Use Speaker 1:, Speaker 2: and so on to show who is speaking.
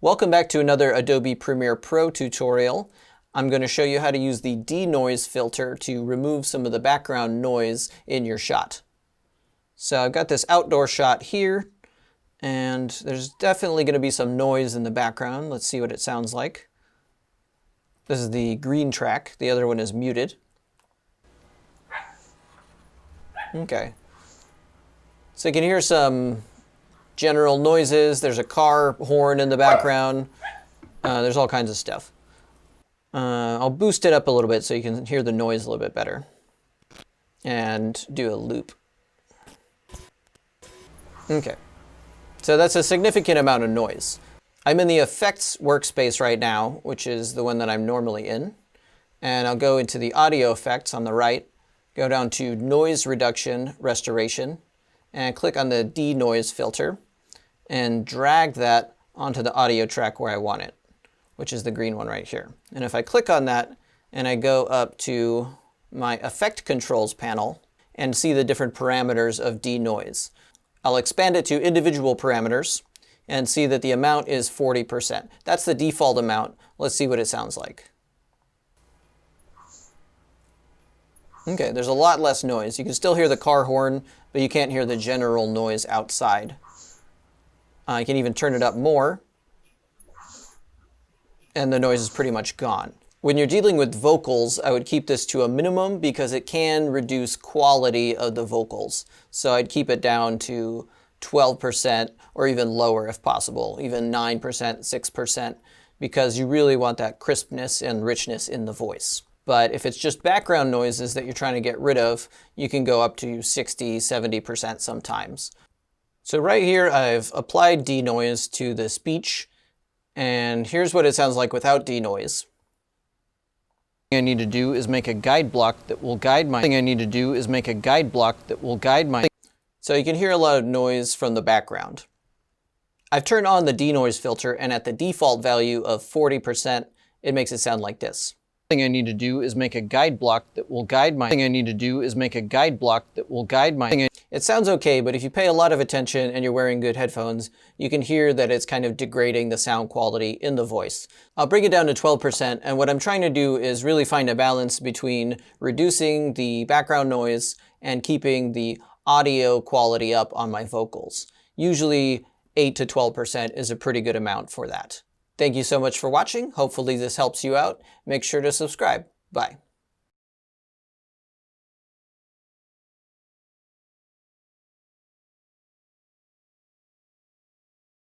Speaker 1: Welcome back to another Adobe Premiere Pro tutorial. I'm going to show you how to use the DeNoise filter to remove some of the background noise in your shot. So I've got this outdoor shot here, and there's definitely going to be some noise in the background. Let's see what it sounds like. This is the green track. The other one is muted. Okay. So you can hear some general noises. There's a car horn in the background. There's all kinds of stuff. I'll boost it up a little bit so you can hear the noise a little bit better. And do a loop. Okay. So that's a significant amount of noise. I'm in the effects workspace right now, which is the one that I'm normally in. And I'll go into the audio effects on the right, go down to noise reduction restoration, and click on the DeNoise filter, and drag that onto the audio track where I want it, which is the green one right here. And if I click on that and I go up to my effect controls panel and see the different parameters of DeNoise, I'll expand it to individual parameters and see that the amount is 40%. That's the default amount. Let's see what it sounds like. Okay, there's a lot less noise. You can still hear the car horn, but you can't hear the general noise outside. I can even turn it up more, and the noise is pretty much gone. When you're dealing with vocals, I would keep this to a minimum because it can reduce quality of the vocals. So I'd keep it down to 12% or even lower if possible, even 9%, 6%, because you really want that crispness and richness in the voice. But if it's just background noises that you're trying to get rid of, you can go up to 60, 70% sometimes. So right here, I've applied DeNoise to the speech, and here's what it sounds like without DeNoise. The thing I need to do is make a guide block that will guide my. So you can hear a lot of noise from the background. I've turned on the DeNoise filter, and at the default value of 40%, it makes it sound like this. The thing I need to do is make a guide block that will guide my. It sounds okay, but if you pay a lot of attention and you're wearing good headphones, you can hear that it's kind of degrading the sound quality in the voice. I'll bring it down to 12%, and what I'm trying to do is really find a balance between reducing the background noise and keeping the audio quality up on my vocals. Usually 8 to 12% is a pretty good amount for that. Thank you so much for watching. Hopefully this helps you out. Make sure to subscribe. Bye.